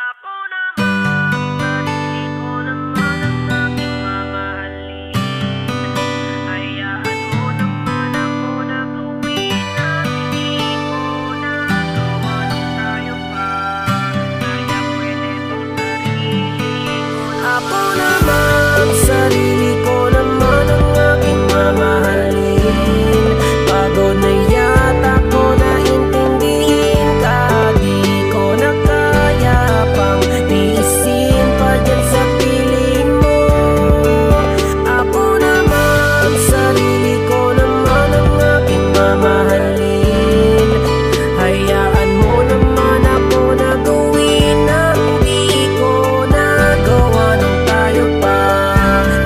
Ako naman, sarili ko naman ang aking mamahalin. Hayaan mo naman ako na gawin ang hindi ko nagawa nung tayo pa. Kaya pwede bang sarili ko naman? Ako naman, sarili ko naman ang aking mamahalin. Pagod na yata ko na intindihin ka. Di ko na kaya pang tiisin pa dyan sa piling mo. Ako naman, sarili ko naman ang aking mamahalin. Hayaan mo naman ako na gawin ang di ko nagawa nung tayo pa.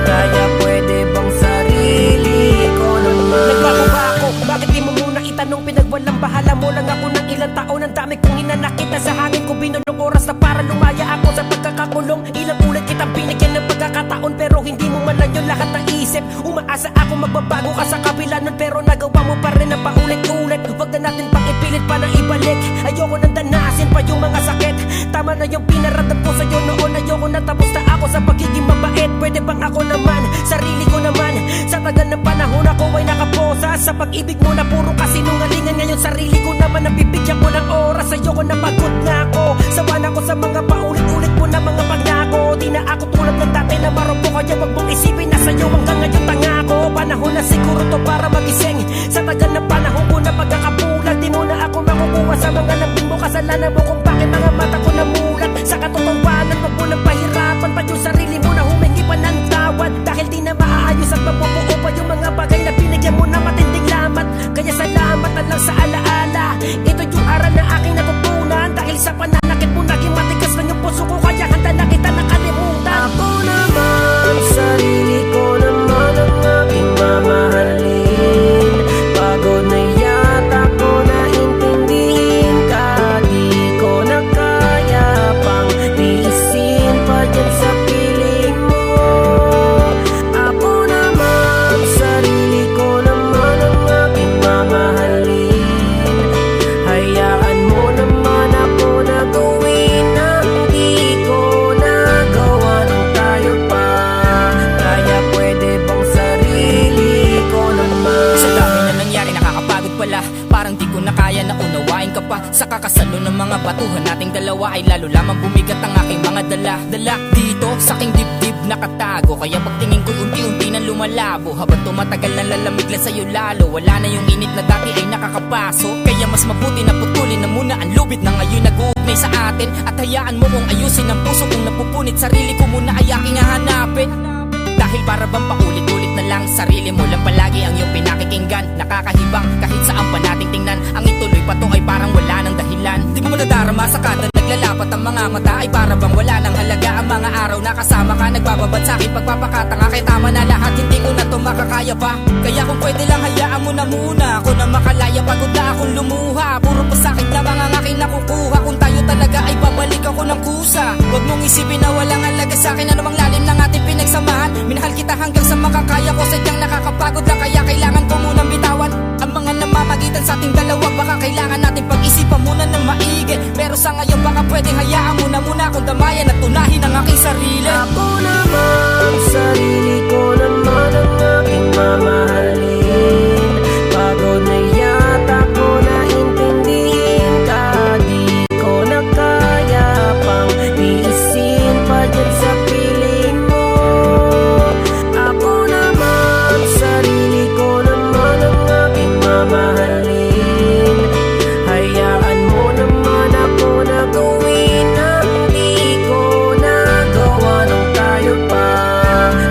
Kaya pwede bang sarili ko naman? Nagbago ba ako? Bakit di mo muna itanong? Pinagwalang bahala mo lang ako ng ilang taon. Ang dami kong hinanakit na sa hangin ko. Binulong oras na para lumaya ako sa pagkakakulong. Ilang ulit kitang binigyan ng pagkakataon, pero hindi mo man lang yung lahat ng isip. Umaasa ako magbabago ka sa kabila nun, pero nagawa mo pa rin ang paulit-ulit. Huwag na natin pang ipilit pa na ibalik. Ayoko nang danasin pa yung mga sakit. Tama na yung pinaramdam ko sa'yo noon. Ayoko na, tapos na ako sa pagiging mabait. Pwede bang ako naman, sarili ko naman? Sa tagal ng panahon ako ay nakaposa sa pag-ibig mo na puro kasinungalingan. Ngayon sarili ko naman ang bibigyan ko ng oras. Ayoko na, pagod na ako. Sawa na ako sa mga paulit-ulit mo na mga pangako. Di na ako tulad ng dati na marumpo. Kaya wag mong isipin na sa'yo hanggang ngayon tanga ko. Panahon na siguro to para magising. Sa tagal ng panahon ko na pagkakapulan, di mo na ako makukuha sa mga lambing mo. Kasalanan mo kung bakit mga mata ko namulat. Sa katotohanan, wag mo nang pahirapan pa yung sarili mo na humingi pa ng tawad. Dahil di na maaayos at mabubuo pa yung mga bagay na binigyan mo na matinding lamat. Kaya salamat na lang sa alaala. Ito yung aral na aking natutunan. Dahil sa pananakit mo naging matigas lang yung puso ko. Kaya handa na kita nakalimutan. Ako naman, sarili ko naman ang aking mamahalin. Pagod na yata ko na intindihin ka. Di ko na kaya pang tiisin pa dyan sa piling mo. Ako naman, sarili ko naman ang aking mamahalin. Hayaan mo naman ako na gawin ang di ko nagawa nung tayo pa. Kaya pwede bang sarili ko naman? Sa dami na nangyari nakakapagod pala. Parang di ko na kaya na unawain ka pa. Sa kakasalo ng mga batuhan nating dalawa ay lalo lamang bumigat ang aking mga dala dito sa aking dibdib nakatago. Kaya pagtingin ko unti-unti na lumalabo. Habang tumatagal na lalamig lang sa'yo lalo. Wala na yung init na dati ay nakakapaso. Kaya mas mabuti na putulin na muna ang lubid na ngayon nag-uugnay sa atin. At hayaan mo kong ayusin ang puso kong napupunit. Sarili ko muna ay aking hahanapin. Dahil para bang paulit-ulit na lang, sarili mo lang palagi ang iyong pinakikinggan. Nakakahibang kahit saan pa nating tingnan. Ang ituloy pa to ay parang wala ng dahilan. Di mo manadarama sa kada naglalapat ang mga mata. Ay para bang wala ng halaga ang mga araw na kasama ka. Nagbababad sa akin pagpapakatanga. Kaya tama na lahat, hindi ko na to makakaya pa. Kaya kung pwede lang hayaan mo na muna ako na makalaya. Pagod na akong lumuha. Puro pasakit na mga aking nakukuha. Kung tayo talaga ay babalik ako ng kusa. Huwag mong isipin na walang halaga sa akin. Anumang lalim ng ating pinagsamahan. Minahal kita hanggang sa makakaya ko. Sadyang nakakapagod lang, kaya kailangan ko munang bitawan ang mga namamagitan sa ating dalawa. Baka kailangan natin pag-isipan muna ng maigi. Pero sa ngayon baka pwedeng hayaan mo na muna akong damayan at tunahin ang aking sarili. Ako naman, sarili ko naman ang aking mamahalin. Pagod na yata ko na intindihin ka. Di ko na kaya pang tiisin pa dyan sa piling mo. Ako naman, sarili ko naman ang aking mamahalin. Hayaan mo naman ako na gawin ang di ko nagawa nung tayo pa.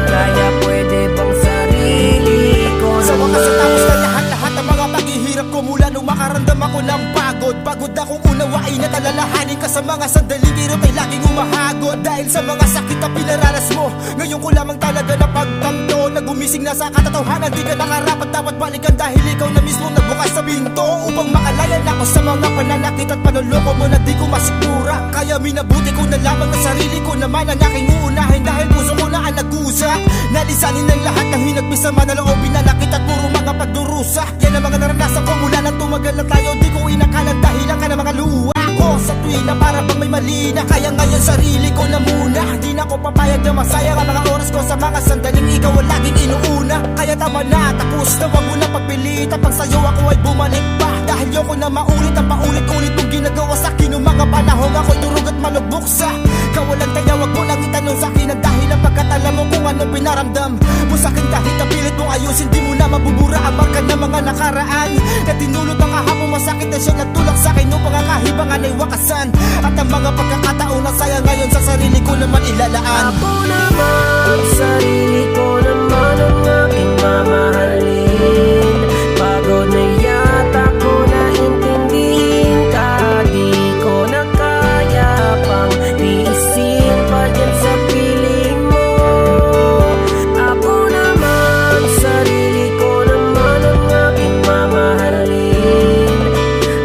Kaya pwede bang sarili ko naman? Sa wakas natapos na lahat-lahat ang mga paghihirap ko. Mula nung makaramdam ako ng pagod. Pagod akong unawain at alalahanin ka sa mga sandaling hirap ay laging umahagod. Dahil sa mga sakit na pinaranas mo, ngayon ko lamang talaga napagtanto na gumising na sa katatawanan. Di ka nakarapat dapat balikan dahil ikaw na mismo nagbukas sa pinto upang makalaya na ako sa mga pananakit at panuloko mo na di ko masikmura. Kaya minabuti ko na lamang na sarili ko naman ang aking uunahin. Dahil puso ko na ang nag-usa. Nalisanin ng lahat ng hinagpis sa manaloobin na nakit at puro mga pagdurusa. Yan ang mga naranasan ko mula nang tumagal na tayo. Di ko inakalang dahilan ka ng mga luha ko. sa tuwina para bang may mali na. Kaya ngayon sarili ko na muna, di na ko papayag na masayang ang mga oras ko sa mga sandaling ikaw ang laging inuuna. Kaya tama na, tapos na wag mo na pagpilitan, pag sa'yo ako ay bumalik pa. Dahil yoko na maulit ang paulit-ulit mong ginagawa sa'kin noong mga panahong ako'y durog at malugbok sa kawalan. Kaya wag mo lang itanong sa'kin ang dahilan, pagkat alam mo kung ano pinaramdam mo sa'kin. Kahit napilit mong ayusin, di mo na mabubura ang marka ng mga nakaraan na tinulot ang kahapong masakit na siya nagtulak sa'kin noong pangakahibangan ay wakasan. At ang mga pagkakataon na saya ngayon sa sarili ko naman ilalaan. Ako naman, sarili ko naman ang aking mamahalin. Pagod na yata ko na intindihin ka, di ko na kaya pang tiisin pa dyan sa piling mo. Ako naman, sarili ko naman ang aking mamahalin.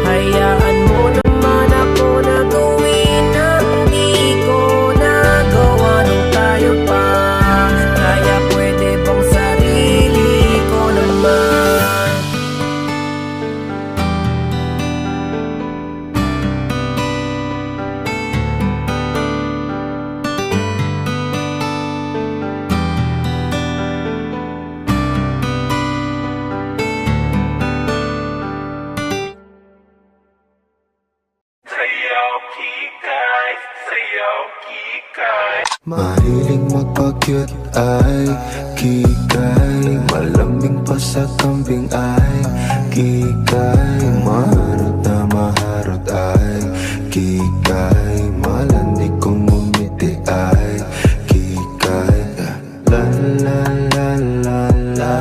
Hayaan mo naman ako na gawin ang di ko nagawa nung tayo pa. Kaya pwede bang sarili ko naman? Sayaw kikay, sayaw kikay. Mahiling magpa-cute ay kikay, malamig pa sa kambing ay kikay, maharot na maharot ay kikay, malandig kung umiti ay kikay. La la la la la,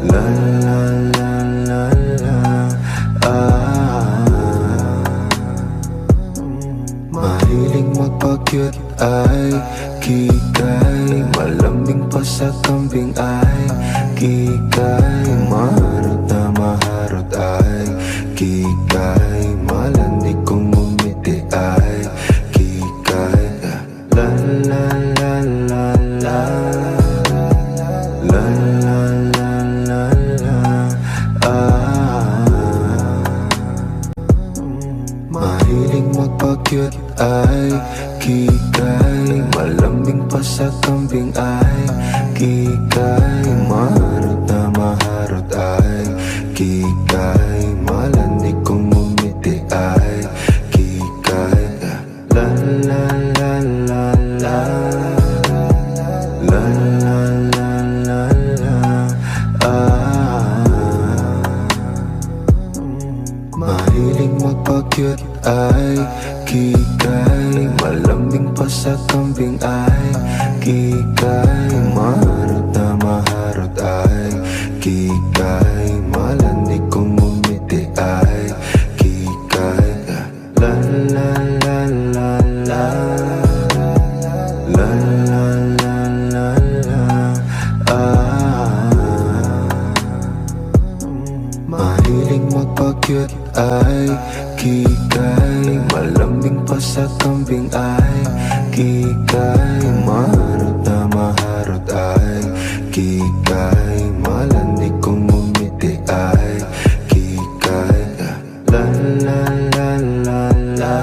la la la la la, mahiling magpa-cute ay kikay, malamig pa sa kambing ay kikay, maharot na maharot ay kikay, malandig kung umiti ay kikay. La la la la la, la la la la la, mahiling magpa-cute ay kikay, malamig pa sa kambing ay kikay, maharot na maharot ay kikay, malandig kung umiti ay kikay. La la la la la, la la la la la, mahiling magpa-cute ay kikay, malamig pa sa kambing ay kikay, maharot na maharot ay kikay, malandig kung umiti ay kikay. La la la la la, la la la la la, mahiling magpa-cute ay kikay, malamig pa sa kambing ay kikay, maharot na maharot ay kikay, malandig kung umiti ay kikay. La la la la la,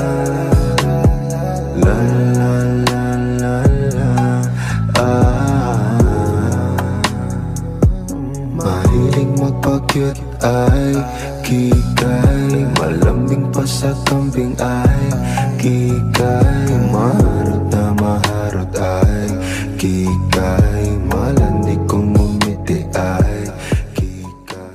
la la la la la, mahiling magpa-cute ay kikay, malamig pa sa kambing ay kikay, maharot na maharot ay kikay, malandig kung umiti ay kikay.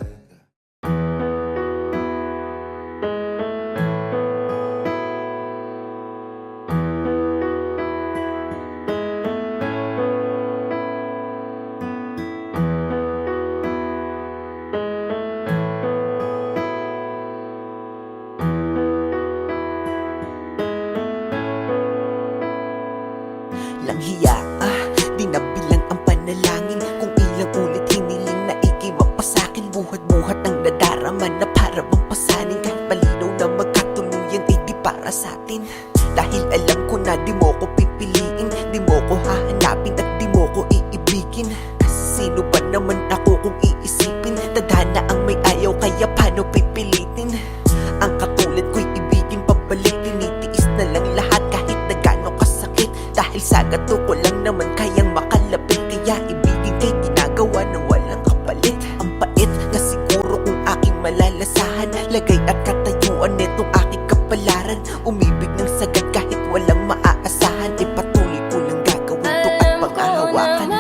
Lang hiya, di nabilang ang panalangin kung ilang ulit hiniling na ikimapasakin. Buhat-buhat ang nadarama na para bang pasanin, kahit malinaw na magkatuluyan ay di para sa atin. Dahil alam ko na di mo ko pipiliin, di mo ko hahanapin at di mo ko iibigin. Kasi sino ba naman ako kung iisipin? Tadhana ang may ayaw, kaya paano pipilitin? Ang katulad ko'y ibigin Dahil sa gato ko lang naman kayang makalapit, kaya ibigin kay ginagawa ng walang kapalit. Ang pait na siguro kung aking malalasahan, lagay at katayuan netong aking kapalaran. Umibig ng sagad kahit walang maaasahan, patuloy ko lang gagawin to at panghahawakan.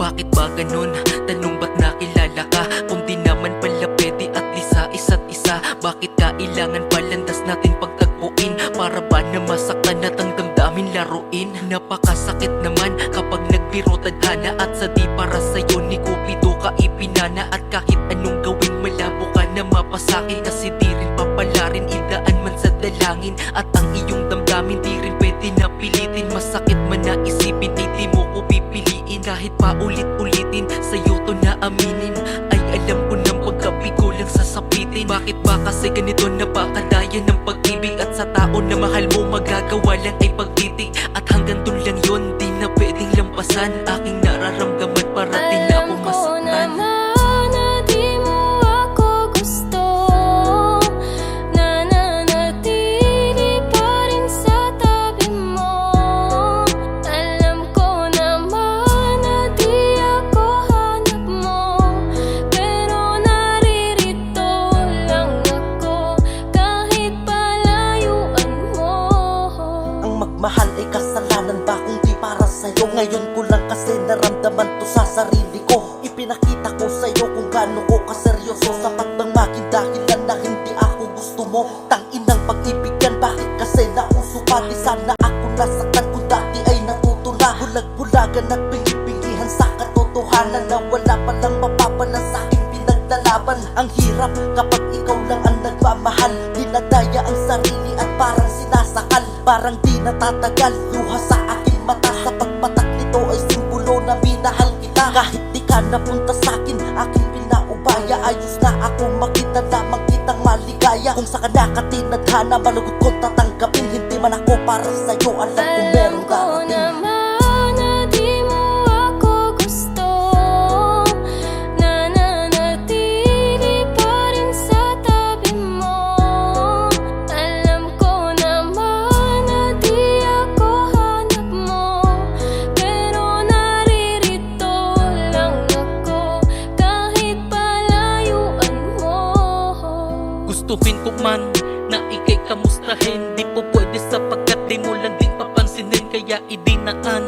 Bakit ba ganun? Tanong ba't nakilala ka? Kung di naman pala pwede at least sa isa't isa. Bakit kailangan palandas natin pagtagpuin? Para ba na masaktan at ang damdamin laruin? Napakasakit naman kapag nagbiro tadhana, at sa di para sa'yo ni Cupido ka ipinana. At kahit anong gawin malabo ka na mapasakin, kasi di rin papalarin, idaan man sa dalangin. At ang iyong damdamin di rin pwede na pilitin. Masakit man na isipin, di mo ko pipiliin. Kahit pa ulit-ulitin, sa'yo to na aminin, ay alam ko ng pagkabigo lang sasapitin. Bakit ba kasi ganito napakadaya ng pag-ibig? At sa tao na mahal mo magagawa lang ay pagtitig. At hanggang dun lang yun, di na pwedeng lampasan. Aking nararamdaman para di na ako masaktan. Mahal ay kasalanan ba kung di para sa'yo? Ngayon ko lang kasi naramdaman to sa sarili ko. Ipinakita ko sa'yo kung gaano ko kaseryoso. Sapat bang maging dahilan na hindi ako gusto mo? Tanginang pag-ibig yan, bakit kasi nauso pa? Di sana ako nasaktan kung dati ay natuto na. Bulag-bulagan at pinipilihan sa katotohanan na wala palang mapapalan sa aking pinaglalaban. Ang hirap kapag ikaw lang ang nagmamahal, dinadaya ang sarili at parang sinasakal. Parang di natatagal, luha sa aking mata. Sa pagpatak nito ay simbolo na minahal kita. Kahit di ka napunta sa'kin, aking pinaubaya. Ayos na ako makita lamang kitang maligaya. Kung sa ka tinadhana, malugot ko tatanggapin. Hindi man ako para sa'yo, alam ko meron darating. Gustuhin ko man na ikay kamustahin, di po pwede sapagkat di mo lang din papansinin. Kaya idinaan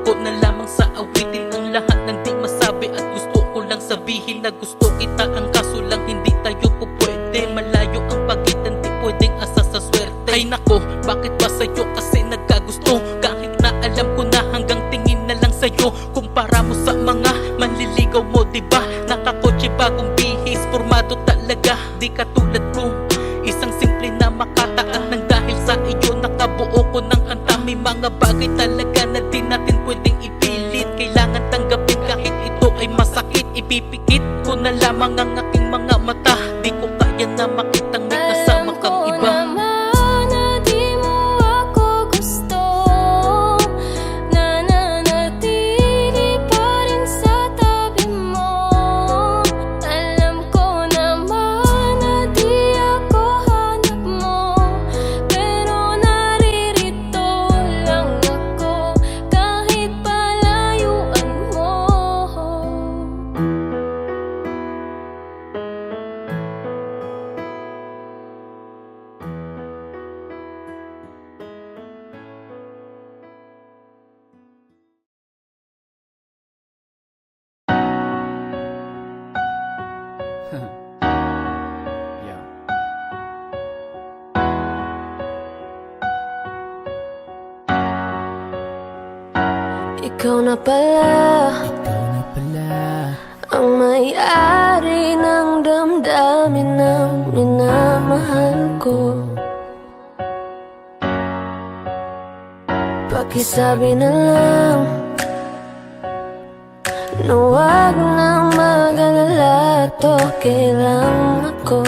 ko na lamang sa awitin ang lahat ng di masabi. At gusto ko lang sabihin na gusto kita, ang kaso lang hindi tayo po pwede. Malayo ang pagitan, di pwedeng asa sa swerte. Ay nako, bakit ba sa'yo kasi nagkagusto? Kahit na alam ko na hanggang tingin na lang sa'yo. Kumpara mo sa mga manliligaw mo, diba? Nakakotse bagong bihis, formado talaga. Di katulad ko, isang simple na makataan ng dahil sa iyo nakabuo ko ng kanta. May mga bagay talaga na di natin pwedeng ipilit. Kailangan tanggapin kahit ito ay masakit. Ipipikit ko na lamang ang aking mga mata. Di ko kaya na makitang may kasama kang iba. Ikaw na pala ang may-ari ng damdamin ng minamahal ko. Pakisabi na lang na huwag nang mag-alala at to, okay lang ako.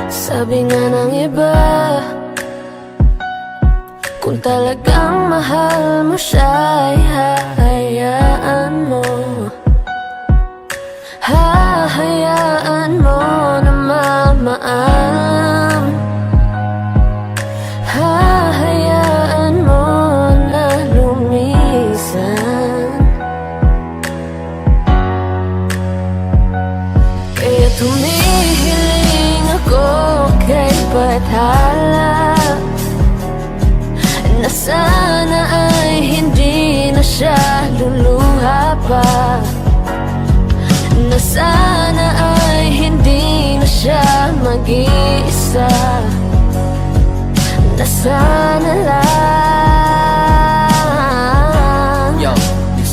Sabi nga ng iba, kung talagang mahal mo siya ay hahayaan mo. Hahayaan mo na mamaalam. Hahayaan mo na lumisan. Kaya tumihiling ako kay Bathala na sana ay hindi na siya luluha pa, na sana ay hindi na siya mag-iisa, na sana lang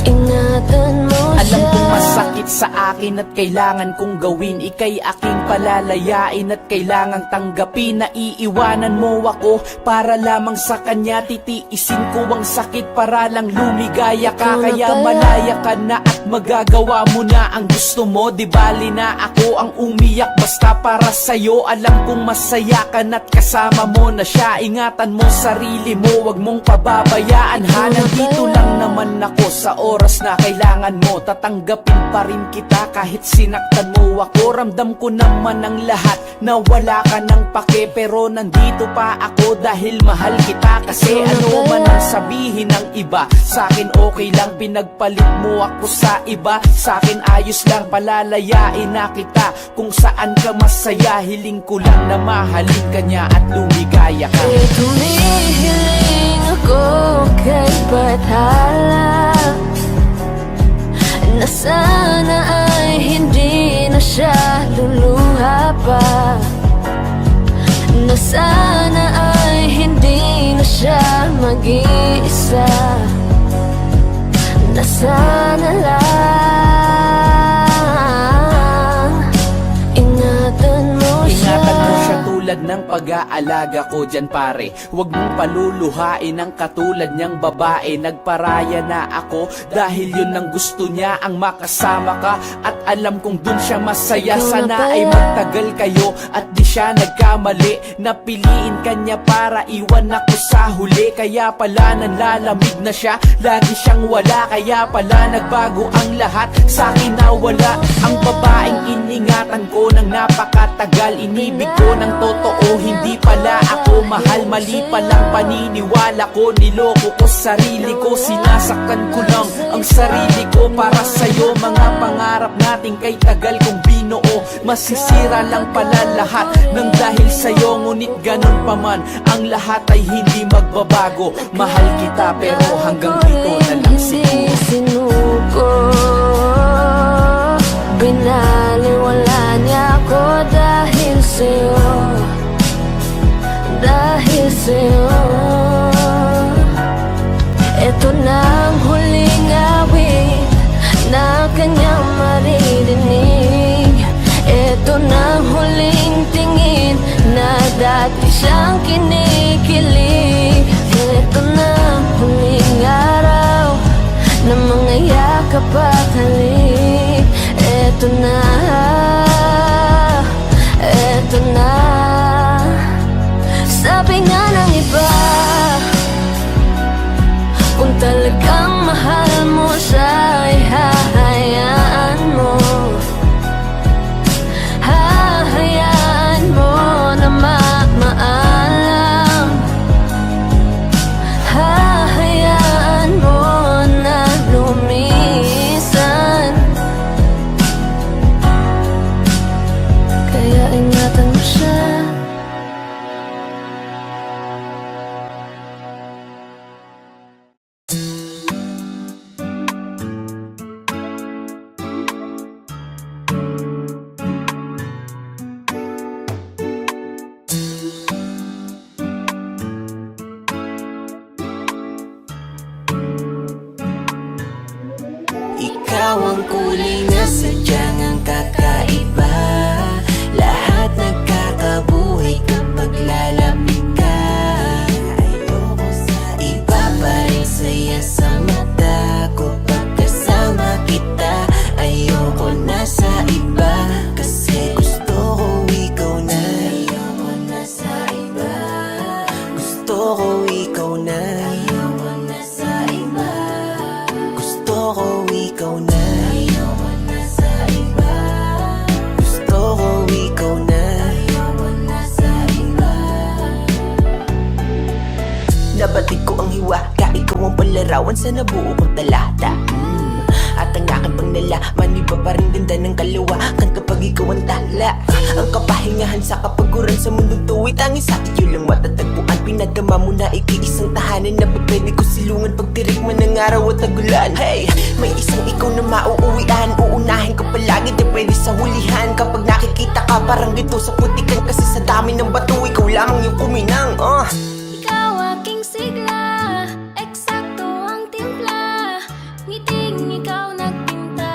ingatan mo siya. Alam kong masakit sa akin at kailangan kong gawin. Ika'y aking palalayain at kailangang tanggapin. Naiiwanan mo ako para lamang sa kanya. Titiisin ko ang sakit para lang lumigaya ka. Kaya malaya ka na at magagawa mo na ang gusto mo. Di bali na ako ang umiyak basta para sa'yo. Alam kong masaya ka na't kasama mo na siya. Ingatan mo sarili mo, wag mong pababayaan ha. Nandito lang naman ako sa oras na kailangan mo. Tatanggapin pa rin kita kahit sinaktan mo ako. Ramdam ko naman ang lahat na wala ka ng pake, pero nandito pa ako dahil mahal kita. Kasi ano man ang sabihin ng iba, sa'kin okay lang. Pinagpalit mo ako sa iba, sa'kin ayos lang. Palalayain na kita kung saan ka masaya. Hiling ko lang na mahalin ka niya at lumigaya ka. Kaya tumihiling ako kay Bathala na sana ay hindi na siya luluha pa, na sana ay hindi na siya mag-iisa, na sana lang ingatan mo siya. Ingatan mo siya tulad ng pag-aalaga ko dyan pare. Huwag mong paluluhain ang katulad niyang babae. Nagparaya na ako dahil yun ang gusto niya, ang makasama ka. At alam kong dun siya masaya. Sana ay magtagal kayo at di siya nagkamali. Napiliin ka niya para iwan ako sa huli. Kaya pala nanlalamig na siya, lagi siyang wala. Kaya pala nagbago ang lahat, sa'kin na wala. Ang babaeng iningatan ko ng napakatagal. Inibig ko ng totoo, hindi pala ako mahal. Mali palang paniniwala ko, niloko ko sarili ko. Sinasaktan ko lang ang sarili ko para sa'yo. Mga pangarap natin kay tagal kong binuo, masisira lang pala lahat nang dahil sa'yo. Ngunit ganun pa man, ang lahat ay hindi magbabago. Mahal kita pero hanggang dito na lang siguro. Sinuko, binaliwala niya ako dahil sa'yo, dahil sa'yo. Ito na ang huling awit na kanyang maririnig. Ito na ang huling tingin na dati siyang kinikilig. Ito na ang huling araw na mga yakap at halik. Ito na, ito na. Sabi nga ng iba, kung talagang mahal mo siya ay hahayaan mo. Hahayaan mo na mamaalam. Hahayaan mo na lumisan. Kaya ingatan mo siya. Ikaw ang kulay na sadyang ang kakaiba. Lahat nagkakabuhay kapag lalapit ka. Iba pa rin saya sa mata ko pagkasama ko ikaw na. Ayoko na sa iba. Gusto ko ikaw na. Ayoko na sa iba. Nabatid ko ang hiwa, ikaw ang palarawan sa nabuo kong talata. At ang aking panglalaman, iba pa rin ganda ng kalawakan kapag ikaw ang tala. Ang kapahingahan sa kapaguran sa mundong tuwid, tanging sa iyo lang matatagpuan. Pinadama mo na ikiisang tahanan na pwede ko silungan pag tirikman ng araw at tagulan. Hey, may isang ikaw na mauuwian, uunahin ka palagi, di pwede sa hulihan. Kapag nakikita ka parang gito sa putikan, kasi sa dami ng bato ikaw lamang yung kuminang. Ikaw aking sigla, eksakto ang timpla, ngiting ikaw nagpinta.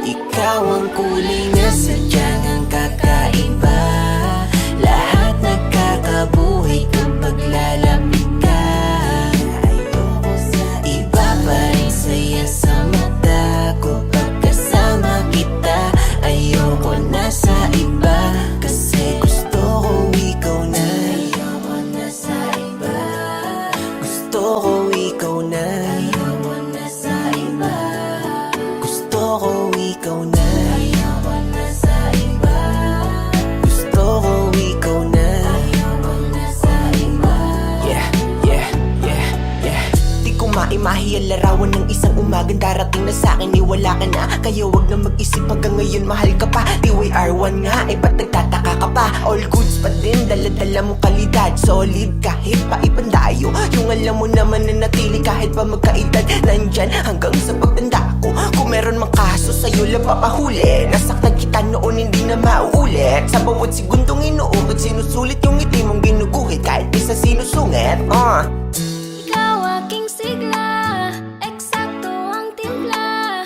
Ikaw ang kulay na sadyang ang kakaiba. Lahat nagkakabuhay kapag lalapit ka. Ayoko sa iba pa rin saya sa mata ko pagkasama kita. Ayoko na sa iba kasi gusto ko ikaw na. Ayoko na sa iba. Gusto ko ikaw na. Ayoko na sa iba. Gusto ko ikaw na. Ayoko na sa iba. Gusto ko ikaw na. Ayoko na sa iba. Yeah. Di ko maimahi ang larawan ng isang umagang darating na sa'kin eh wala ka na. Kaya wag na mag-isip hanggang ngayon mahal ka pa. DYR1 nga eh ba't nagtataka ka pa? All goods pa din, dala-dala mo kalidad. Solid kahit pa ipandayo. Yung alam mo naman na natili kahit pa magkaedad. Nandyan hanggang sa pagtanda ko. Kung meron mang kaso sa'yo lang papahuli. Nasaktan kita noon hindi na mauulit. Sa bawat segundong inuukit sinusulit yung ngiti mong ginuguhit kahit di sa sinusungit. Ikaw aking sigla, eksakto ang timpla,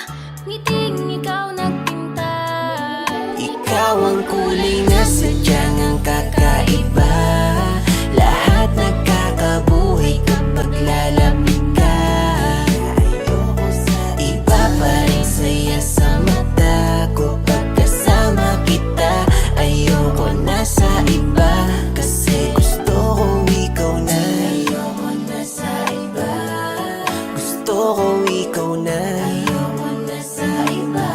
ngiting ikaw nagpinta. Ikaw ang kulay na sadyang ang kakaiba. Lahat nagkakabuhay kapag lalapit ka. Ayoko sa iba pa rin saya sa mata ko pagkasama kita. Ayoko na sa iba kasi gusto ko ikaw na. Ayoko na sa iba. Gusto ko ikaw na. Ayoko na sa iba.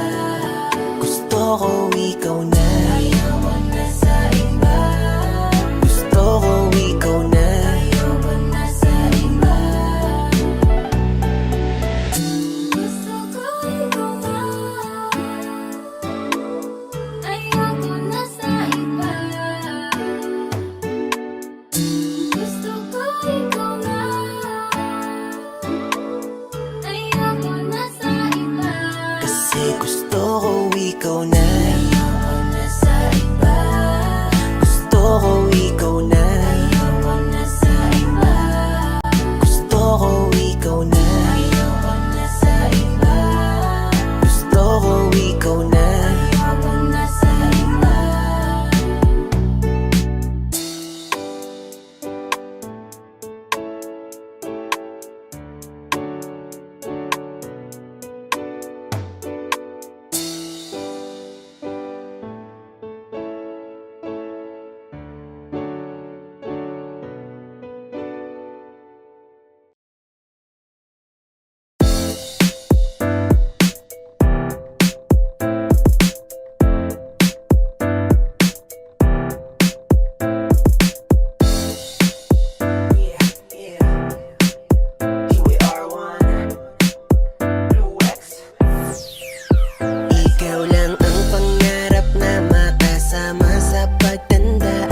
Gusto ko ikaw na. Ayoko na sa iba. Gusto ko ikaw na. Ayoko na sa iba. Gusto ko ikaw na. Ayoko na sa iba. Gusto ko ikaw na. Ayoko na sa iba. Kasi gusto ko ikaw na. Ayoko na sa iba. Gusto ko ikaw na. Ayoko na sa iba. Gusto ko ikaw na. Ayoko na sa iba. Gusto ko ikaw na. Ayoko na sa iba. Ikaw lang ang pangarap na makasama sa pagtanda.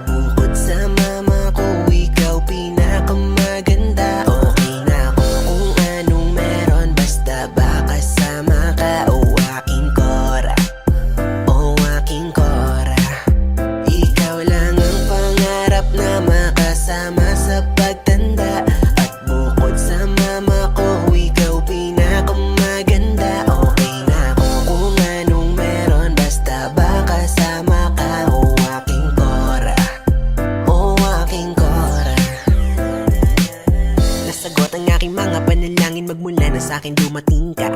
Bukod sa mama ko, ikaw pinakamaganda. Okay na ako kung anong meron, basta ba kasama ka. O aking Cora, o aking Cora. Ikaw lang ang pangarap na makasama sa pagtanda. At bukod sa mama ko, ikaw pinakamaganda. Okay na ako kung anong meron, basta ba kasama ka. O aking Cora, o aking Cora. Nasagot ang aking mga panalangin magmula na sa'kin dumating ka.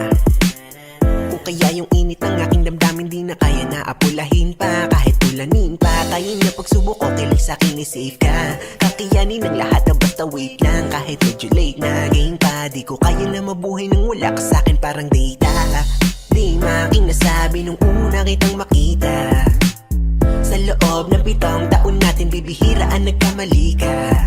Kung kaya yung init ng aking damdamin di na kaya na apulahin pa. Kahit tulanin pa tayo na pagsubok, okay lang sa'kin i-safe ka. kakayanin ang lahat na basta wait lang. Kahit medyo late na game pa, di ko kaya na mabuhay nang wala ka sa'kin parang data. Di making nasabi nung una kitang makita. Sa loob ng 7 taon natin bibihiraan nagkamali ka.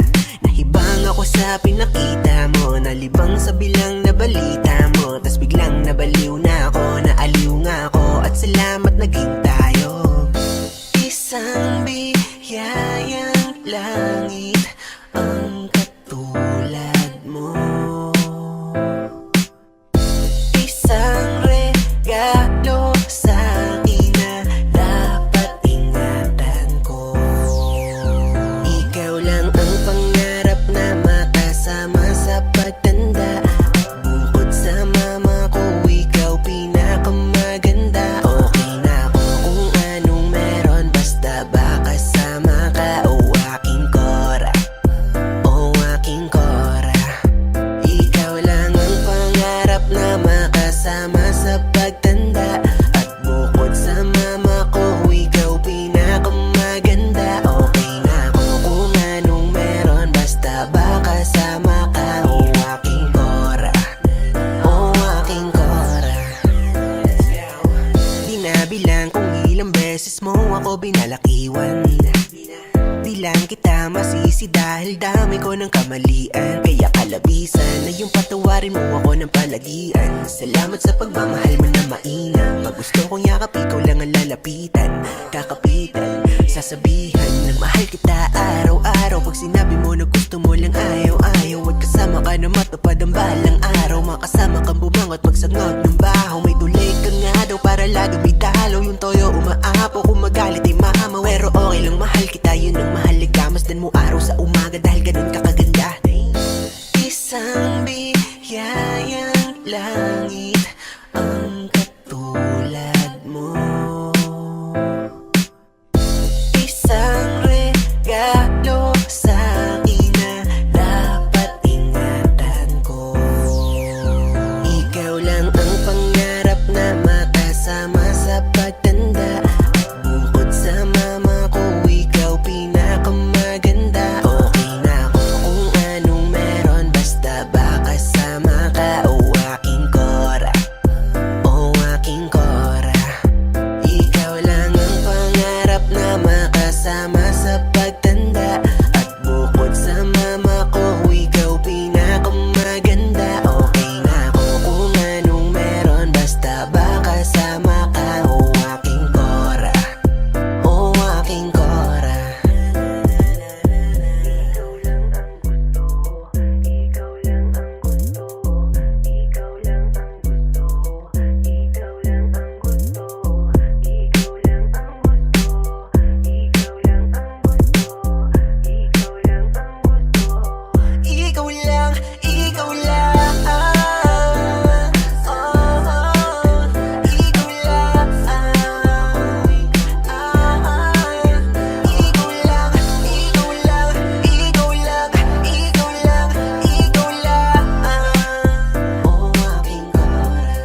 Nahibang ako sa pinakita mo, nalibang sa bilang na balita mo. Tas biglang nabaliw na ako, naaliw nga ako, at salamat naging tayo. Isang biyayang langit ang katulad mo. Isang regalo sa akin na dapat ingatan ko. Ikaw lang ang pangarap na makasama sa pagtanda. Bukod sa mama ko, ikaw pinakamaganda. Okay na ako kung anong meron, basta ba kasama ka. Oh aking Cora, oh aking Cora. Ikaw lang ang pangarap na makasama sa pagtanda. At bukod sa mama ko, ikaw pinakamaganda. Okay na ako kung anong meron, basta ba kasama ka. Oh aking Cora, oh aking Cora. Di nabilang kung ilang beses mo ako binalakiwan. Di lang kita masisi dahil dami ko ng kamalian. Kaya kalabisan na yung patawarin mo ako ng palagian. Salamat sa pagmamahal mo na mainam. Pag gusto kong yakap, ikaw lang ang lalapitan. Kakapitan, sasabihan na mahal kita araw-araw. Pag sinabi mo na gusto mo lang ayaw-ayaw, at kasama ka na matupad ang balang araw. Makasama kang bumangot, magsangot ng baho. May tulig ka nga daw para lagi may talo. Yung toyo umaapo, kung magalit ay mahama. Pero okay lang, mahal kita, yun ang mahalaga. Masdan mo araw sa umaga dahil ganun ka kaganda. Isang biyayang langit ang katulad mo. Isang regalo sa akin na dapat ingatan ko. Ikaw lang ang pangarap na makasama sa pagtanda. At bukod sa mama ko, ikaw pinakamaganda. Okay na ako kung anong meron, basta ba kasama ka. Oh aking Cora, oh aking Cora. Ikaw lang ang pangarap na makasama sa pagtanda. At bukod sa mama ko, ikaw pinakamaganda. Okay na ako kung anong meron, basta ba kasama ka. Oh aking Cora, oh aking Cora. Ikaw lang ang gusto, ikaw lang ang gusto, ikaw lang ang gusto, ikaw lang ang gusto, ikaw lang ang gusto, ikaw lang ang gusto. Ikaw lang, ikaw lang. Oh, ikaw lang. Ikaw lang, ikaw lang, ikaw lang, ikaw lang, ikaw lang. Oh, aking Cora.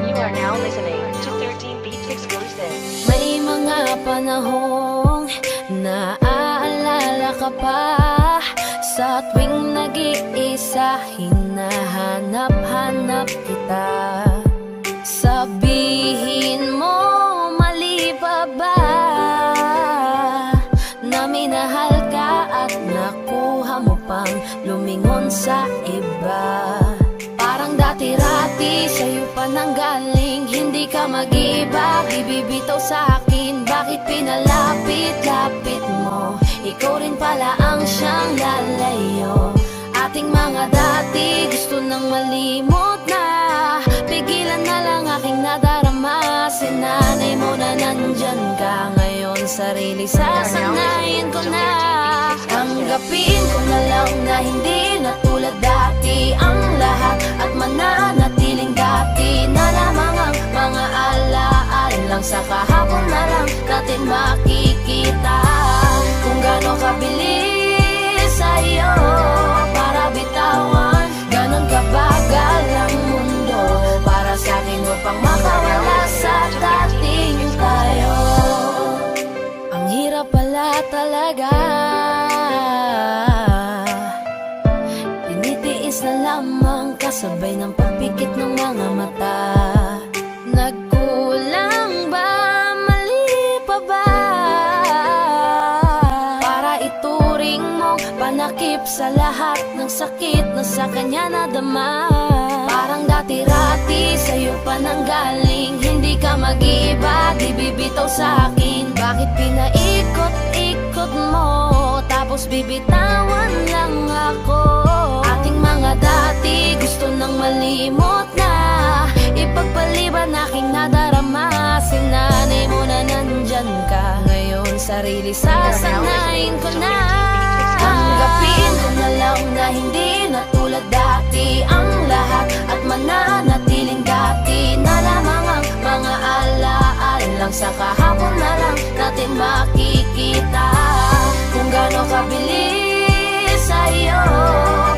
You are now listening to 13 Beats Exclusive. May mga panahong naaalala ka pa. Sa tuwing nag-iisa, hinahanap-hanap kita. Sabihin mo, mali pa ba na minahal ka at nakuha mo pang lumingon sa iba? Parang dati-rati sa'yo pa nanggaling, hindi ka mag-iba, ibibitaw sa akin. Bakit pinalapit-lapit mo? Ikaw rin pala ang siyang lalayo. Ating mga dati gusto nang malimot na. Pigilan na lang aking nadarama. Sinanay mo na nandyan ka ngayon. Sarili sasanayin ko na. Tanggapin ko na lang na hindi na tulad dati ang lahat. At mananatiling dati na lamang ang mga alaala lang. Sa kahapon na lang natin makikita kung gaano kabilis sa'yo para bitawan. Ganon kabagal ang mundo para sa akin upang makawala sa dating tayo. Ang hirap pala talaga, tinitiis na lamang kasabay ng pagpikit ng mga mata. Nagkulang ba? Mali pa ba? Para ituring mo panakip sa lahat ng sakit na sa kanya nadama. Parang dati-rati sa'yo pa nanggaling. Hindi ka mag-iba, di bibitaw sa akin. Bakit pinaikot-ikot mo tapos bibitawan lang ako? Ating mga dati gusto nang malimot na. Ipagpaliban aking nadarama. Sinanay mo na nandyan ka ngayon. Sarili sasanayin ko na. Tanggapin ko na lang na hindi na tulad dati ang lahat. At mananatiling dati na lamang ang mga alaala lang. Sa kahapon na lang natin makikita kung gaano kabilis sa'yo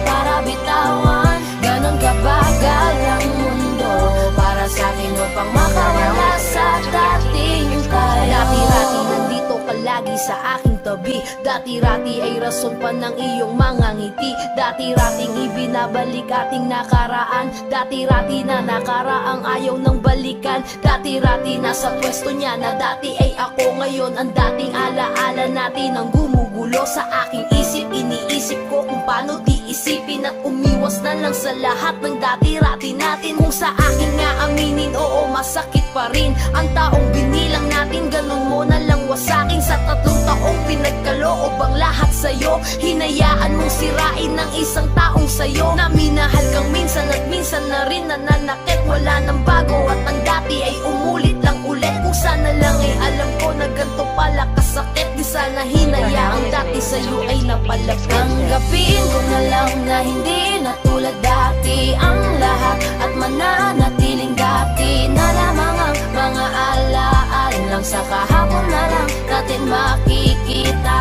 para bitawan. Ganon kabagal ang mundo para sa akin upang makawala sa dating tayo. Dati-rati nandito ka lagi sa aking tabi. Dati-rati ay rason pa ng iyong mga ngiti. Dati-rating ibinabalik ating nakaraan. Dati-rati na nakaraang ayaw ng balikan. Dati-rati nasa pwesto niya na dati ay ako. Ngayon ang dating alaala natin ang gumugulo sa aking isip. Iniisip ko kung paano di isipin at umiwas na lang sa lahat ng dati-rati natin. Kung sa akin nga aminin, oo masakit pa rin ang taong binilang natin. Ganun mo na lang wasakin sa 3 taong pinagkaloob ang lahat sa'yo. Hinayaan mong sirain ng isang taong sa'yo na minahal kang minsan at minsan na rin nananakit. Wala nang bago at ang dati ay umulit lang ulit. Kung sana lang ay alam ko na ganito pala kasakit. Di sana hinayaang dati sa'yo ay napalapit. Tanggapin ko na lang na hindi na tulad dati ang lahat. At mananatiling dati na lamang ang mga alaala lang. Sa kahapon na lang natin makikita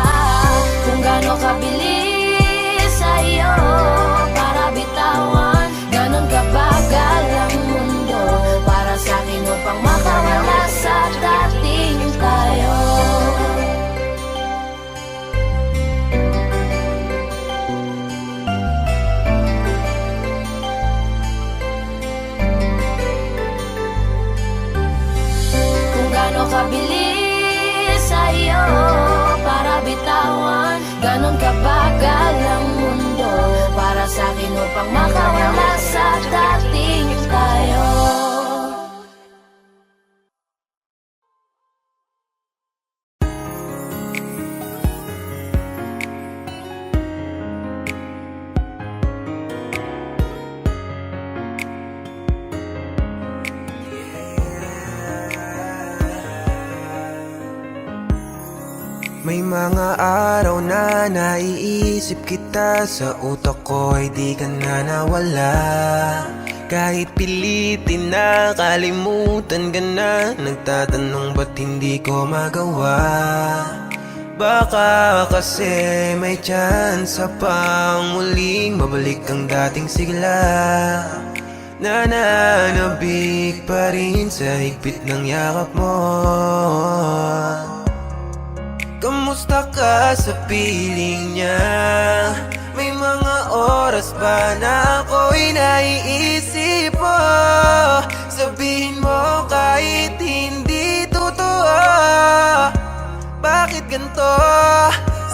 kung gaano kabilis sa'yo para bitawan. Ganon kabagal ang mundo para sa akin upang makawala sa dating tayo. Kung gaano kabilis sa'yo para bitawan. Ganon kabagal ang mundo para sa akin upang makawala sa dating tayo. May mga araw na naiisip kita. Sa utak ko ay di ka na nawala. Kahit pilitin na kalimutan ka na. Nagtatanong ba't hindi ko magawa. Baka kasi may tsansa pang muling mabalik ang dating sigla. Nananabik pa rin sa higpit ng yakap mo. Kamusta ka sa piling niya? May mga oras ba na ako'y naiisip mo? Sabihin mo kahit hindi totoo. Bakit ganito?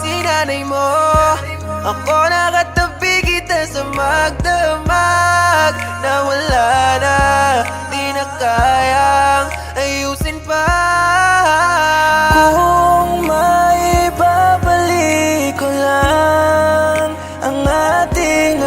Sinanay mo ako, nakatabi kita sa magdamag na wala na, di na kayang ayusin pa. Kung maibabalik ko lang ang ating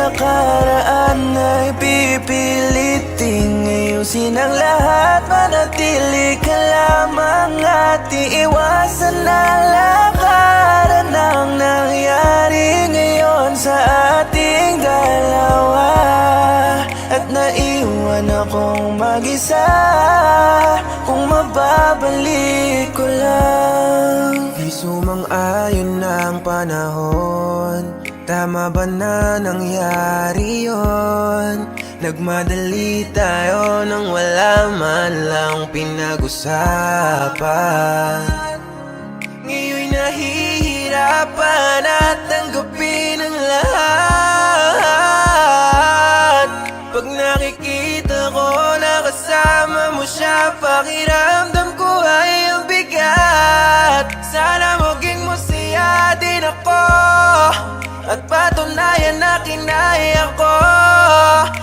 natin iwasan na lakaran ang nangyari ngayon sa ating dalawa. At naiwan akong mag-isa, kung mababalik ko lang. Di sumang-ayon na ang panahon, tama ba na nangyari yon? Nagmadali tayo nang wala man lang pinag-usapan. Ngayon'y nahihirapan at tanggapin ang lahat. Pag nakikita ko na kasama mo siya, pakiramdam ko ay ang bigat. Sana maging masaya din ako at patunayan na kinaya ko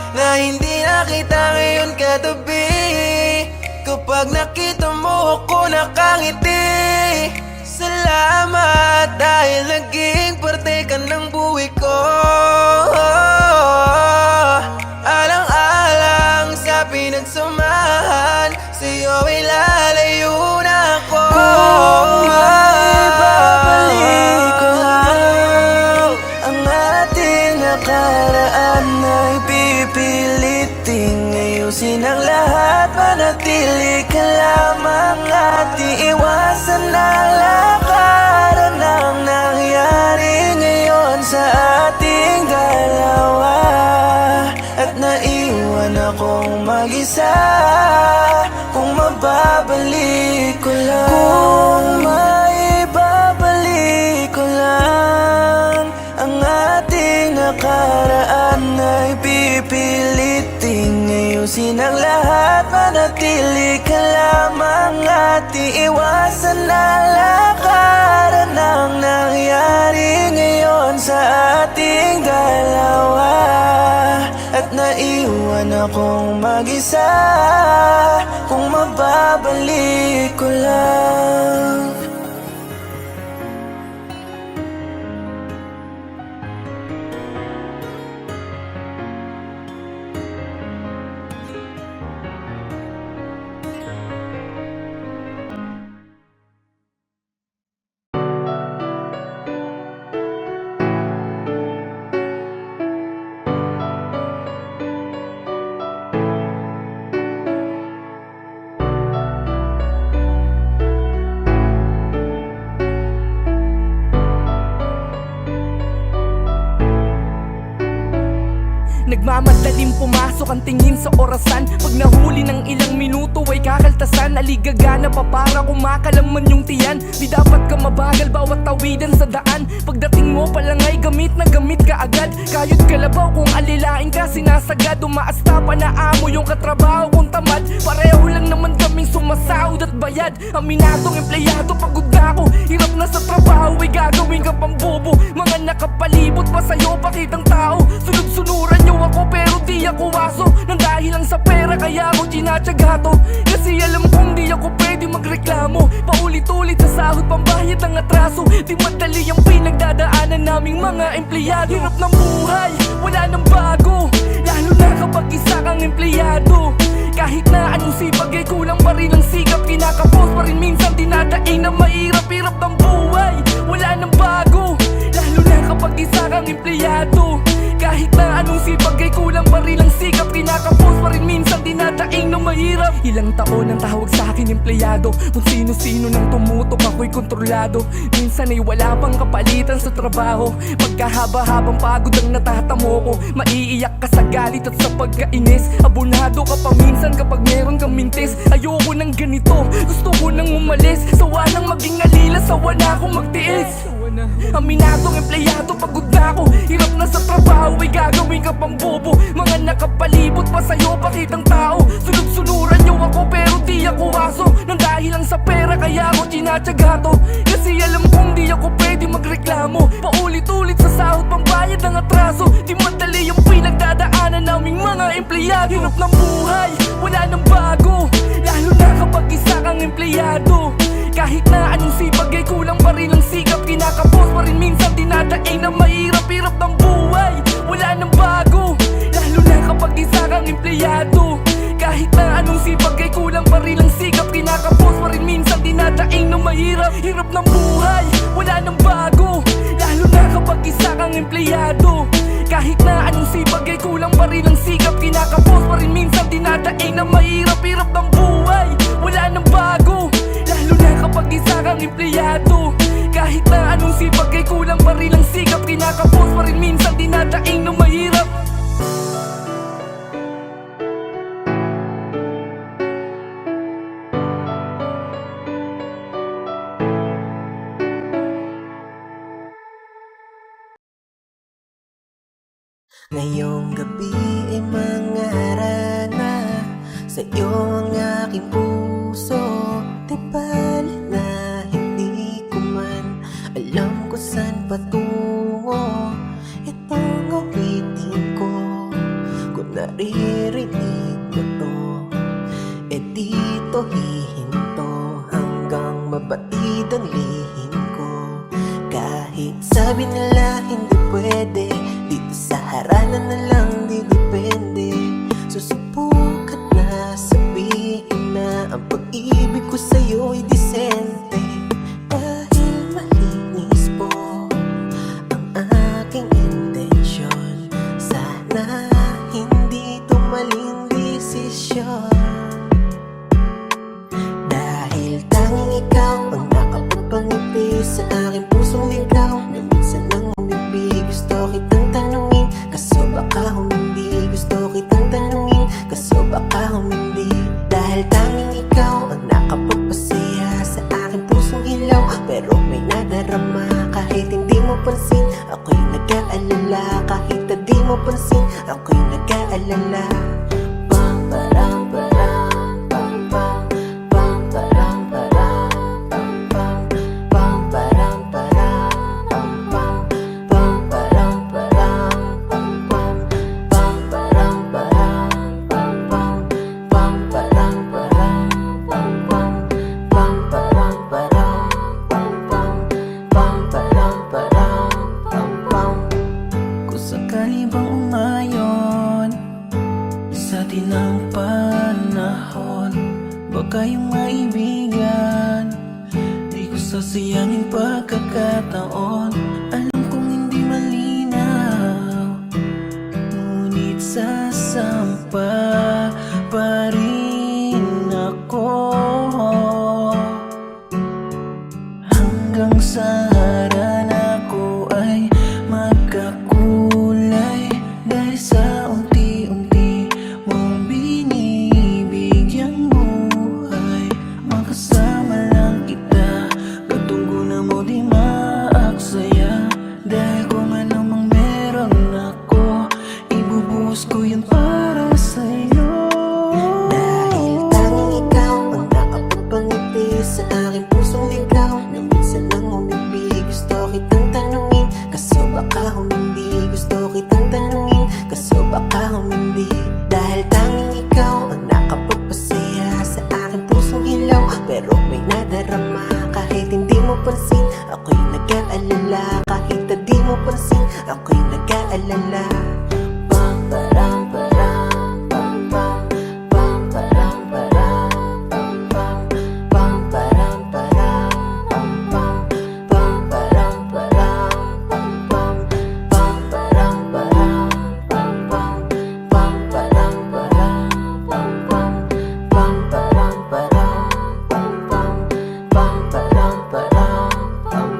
na hindi na kita ngayon katabi. Kapag nakita mo ako nakangiti, salamat dahil naging parte ka ng buhay ko. Alang-alang sa pinagsamahan, sa'yo ay lalayo na ako. Kung maibabalik ko lang ang ating nakaraan, ay pipiliting ayusin ang lahat. Manatili ka lamang at iiwasan na lakaran ang nangyari ngayon sa ating dalawa. At naiwan akong mag-isa, kung mababalik ko lang. Kung maibabalik ko lang ang ating nakaraan, ay pipiliting ayusin ang lahat. Manatili ka lamang at iiwasan na lakaran ang nangyari ngayon sa ating dalawa. At naiwan akong mag-isa, kung mababalik ko lang. Nagmamadaling pumasok ang tingin sa orasan. Pag nahuli ng ilang minuto ay kakaltasan. Aligagana pa para kumakalaman yung tiyan. Di dapat ka mabagal bawat tawidan sa daan. Pagdating mo palang ay gamit na gamit ka agad. Kayod kalabaw kung alilain ka sinasagad. Umaasta pa na amo yung katrabaho kung tamad. Pareho lang naman kaming sumasahod at bayad. Aminadong empleyado pagod na ako. Hirap na sa trabaho ay gagawin ka pang bobo. Mga nakapalibot pa sa'yo pakitang tao. Sunod-sunuran nyo ako pero di ako aso. Nang dahil lang sa pera kaya ako ginatsaga to. Kasi alam kong di ako pwede magreklamo. Paulit-ulit sa sahod pambayad ng atraso. Di madali ang pinagdadaanan naming mga empleyado. Hirap ng buhay, wala nang bago. Lalo na kapag isa kang empleyado. Kahit na anong sipag ay kulang pa rin ang sikap. Kinakapos pa rin minsan dinadaing na mahirap-hirap ng buhay. Wala nang bago, lalo na kapag isa kang empleyado. Kahit na anong sipag ay kulang pa rin ang sikap. Kinakapos pa rin minsan dinadaing na mahirap. Ilang taon ang tawag sa akin empleyado. Kung sino-sino nang tumutok ako'y kontrolado. Minsan ay wala pang kapalitan sa trabaho. Pagkahaba-habang pagod ang natatamo ko. Maiiyak ka sa galit at sa pagkainis. Abonado ka pa minsan kapag meron kang mintis. Ayoko ng ganito, gusto ko nang umalis. Sawa nang maging alila, sawa na akong magtiis. Aminadong empleyado pagod na ako. Hirap na sa trabaho ay gagawin ka pang bobo. Mga nakapalibot pa sa'yo pakitang tao. Sunod-sunuran nyo ako pero di ako aso. Nang dahil lang sa pera kaya ako ginatsaga to. Kasi alam kong di ako pwede magreklamo. Paulit-ulit sa sahod pambayad ng atraso. Di madali yung pinagdadaanan naming mga empleyado. Hirap ng buhay, wala nang bago. Lalo na kapag isa kang empleyado. Kahit na anong sipag ay kulang pa rin ang sikap. Kinakapos pa rin minsan dinadaing na mahirap-hirap ng buhay. Wala nang bago, lalo na kapag isa kang empleyado. Kahit na anong sipag ay kulang pa rin ang sikap. Kinakapos pa rin minsan dinadaing na barilang sikap, kinakapos pa rin minsan dinadaing ng mahirap. Ngayong gabi ay mangarana sa'yo ang aking puso. Di bali na hindi ko man alam kung saan patungo. Itong awitin ko, kung naririnig mo to, dito hihinto hanggang mabatid ang lihim ko. Kahit sabi nila hindi pwede, dito sa haranan na lang di depende. Susubukan na sabihin na ang pag-ibig ko sa'yo'y disente. Dahil malinis po ang aking intensyon, sana hindi ito maling desisyon. Dahil tanging ikaw ang nakapagpangiti sa aking pusong ligaw, na minsan nang umibig. Gusto kitang tanungin, kaso baka humindi. Gusto kitang tanungin, kaso baka humindi. Dahil tanging ikaw ang nakapagpasaya sa aking pusong ilaw. Pero may nadarama kahit hindi mo pansin, ako'y nag-aalala. Kahit hindi mo pansin, ako'y nag-aalala. Pam param param pam pam, pam param param pam pam, pam param param pam pam, pam param param pam pam, pam param param pam pam, pam param param pam pam, pam param param pam pam, pam param param pam pam. Kung sakali bang umayon sa tinang panahon, baka yung maibigan, di ko sasayangin pagkakataon. Alam kong hindi malinaw, ngunit sasampa pa rin ako hanggang sa harana ko ay magkakulay. Dahil sa unti-unti mong binibigyang buhay, makasama lang kita, katunggo na mo di maaksaya. Dahil kung ano mang meron ako, ibubuhos ko yun para sa'yo. Dahil tanging ikaw ang nakapagpangiti sa aking pusong ligaw, na minsan nang umibig. Gusto kitang tanungin, kaso baka humindi. Gusto kitang tanungin, kaso baka humindi. Dahil tanging ikaw ang nakapagpasaya sa aking pusong ilaw. Pero may nadarama kahit hindi mo pansin, ako'y nag-aalala. Kahit hindi mo pansin, ako'y nag-aalala. Pam param param pam pam, pam param param pam pam, pam param param pam pam, pam param param pam pam, pam param param pam pam, pam param param pam pam, pam param param pam pam, pam param param pam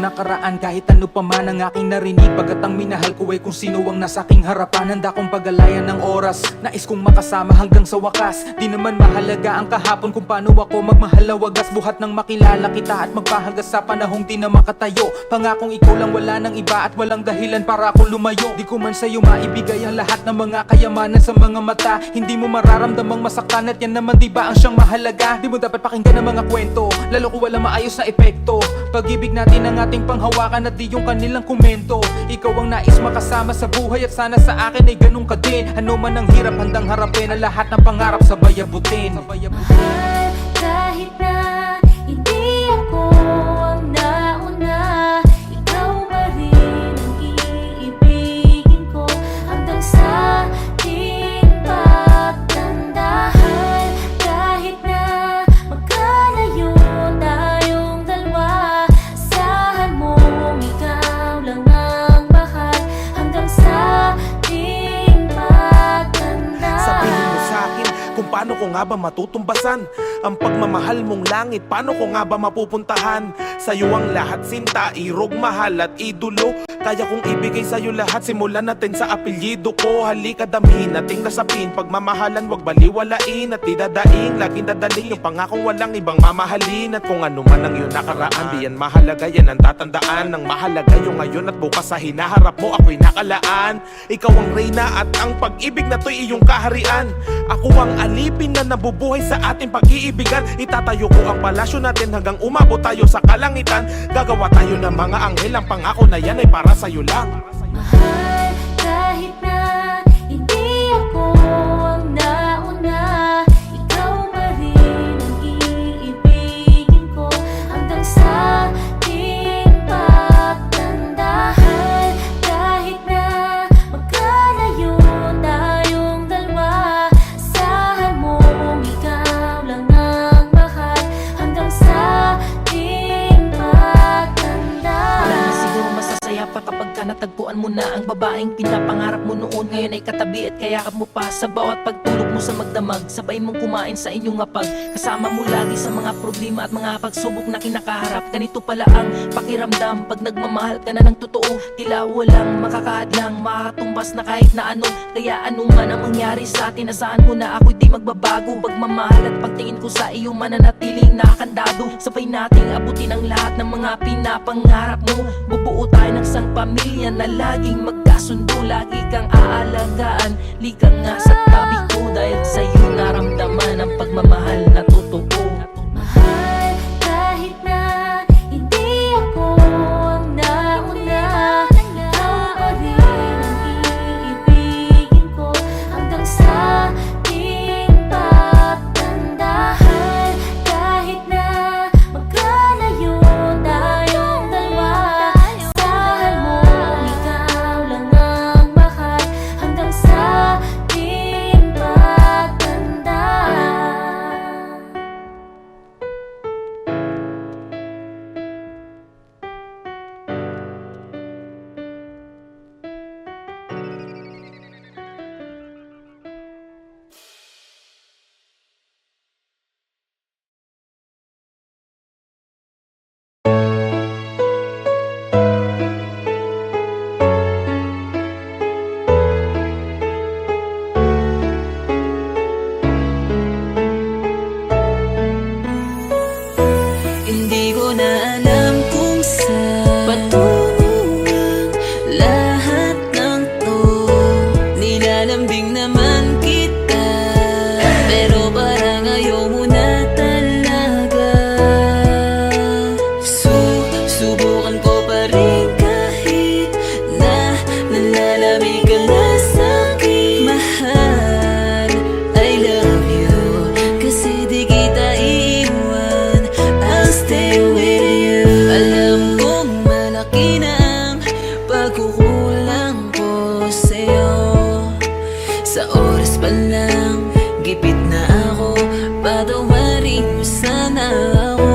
nakaraan. Kahit ano pa man ang aking narinig, pagkat ang minahal ko ay kung sino ang nasa aking harapan. Handa kong pagalayan ng oras, nais kong makasama hanggang sa wakas. Di naman mahalaga ang kahapon kung paano ako magmahal na wagas. Buhat nang makilala kita at magpahagas sa panahong di na makatayo. Pangakong ikaw lang, wala nang iba at walang dahilan para akong lumayo. Di ko man sa'yo maibigay ang lahat ng mga kayamanan sa mga mata. Hindi mo mararamdamang masaktan at yan naman diba ang siyang mahalaga. Di mo dapat pakinggan ang mga kwento, lalo kung wala maayos na epekto. Pag-ibig natin ang ating panghawakan at di yung kanilang komento. Ikaw ang nais makasama sa buhay at sana sa akin ay ganun ka din. Ano man ang hirap, handang harapin ang lahat ng pangarap, sabay abutin. Mahal, kahit na hindi ako ang nauna, ikaw pa rin ang iibigin ko hanggang sa ating pagtandaan. Kahit na magkalayo tayong dalawa, asahan mong ikaw lang ang mahal hanggang sa ating pagtandaan. Sabihin mo sa'kin kung paano ko nga ba matutumbasan ang pagmamahal mong langit, paano ko nga ba mapupuntahan? Sa'yo ang lahat, sinta, irog, mahal at idolo. Kaya kong ibigay sa'yo lahat, simulan natin sa apelyido ko. Halika damhin, nating nasapin, pagmamahalan wag baliwalain. At idadaing, laging dadaling yung pangakong walang ibang mamahalin. At kung ano man ang iyong nakaraan, di yan mahalaga, yan ang tatandaan. Ang mahalaga yung ngayon at bukas sa hinaharap mo, ako'y nakalaan. Ikaw ang reyna at ang pag-ibig na to'y iyong kaharian. Ako ang alipin na nabubuhay sa ating pag-iibigan. Itatayo ko ang palasyo natin hanggang umabot tayo sa kalangitan. Gagawa tayo ng mga anghel, ang pangako na yan ay para sa'yo lang. Mahal, kahit na hindi ako ang nauna, ikaw pa rin ang iibigin ko hanggang sa ating pagtandaan. Kahit na magkalayo tayong dalawa, asahan mong ikaw lang ang mahal hanggang sa ating pagtandaan. Wala na siguro masasaya pa kapag ka natagpuan mo na ang babaeng pinapangarap mo noon. Ngayon ay katabi at kayakap mo pa sa bawat pagtulog mo sa magdamag. Sabay mong kumain sa inyong ngapag, kasama mo lagi sa mga problema at mga pagsubok na kinakaharap. Ganito pala ang pakiramdam pag nagmamahal ka na ng totoo. Tila walang makakahadlang, makakatumbas na kahit na ano. Kaya ano man ang mangyari sa atin, asahan mo na ako'y di magbabago. Pagmamahal at pagtingin ko sa iyo, mananatiling nakakandado. Sabay nating abutin ang lahat ng mga pinapangarap mo. Bubuo tayo ng isang pamilya na laging magkasundo. Lagi kang aalagaan, lika nga sa tabi ko. Dahil sa'yo naramdaman ang pagmamahal na totoo. Mahal, kahit na hindi ako ang nauna, ikaw pa rin ang iibigin ko hanggang sa ating pagtandaan. Kahit na magkalayo tayong dalawa, asahan mong ikaw lang ang mahal hanggang sa ating pagtandaan. Hindi ko na alam kung saan patungo ang lahat ng to. Nilalambing naman kita, pero parang ayaw mo na talaga. Subukan ko pa rin kahit na nalalamig ka na sa'kin. Mahal, I love you, kasi di kita iiwan. I'll stay with you. Alam kong malaki na ang pagkukulang ko sa'yo. Sa oras pa lang, gipit na ako, patawarin mo sana ako.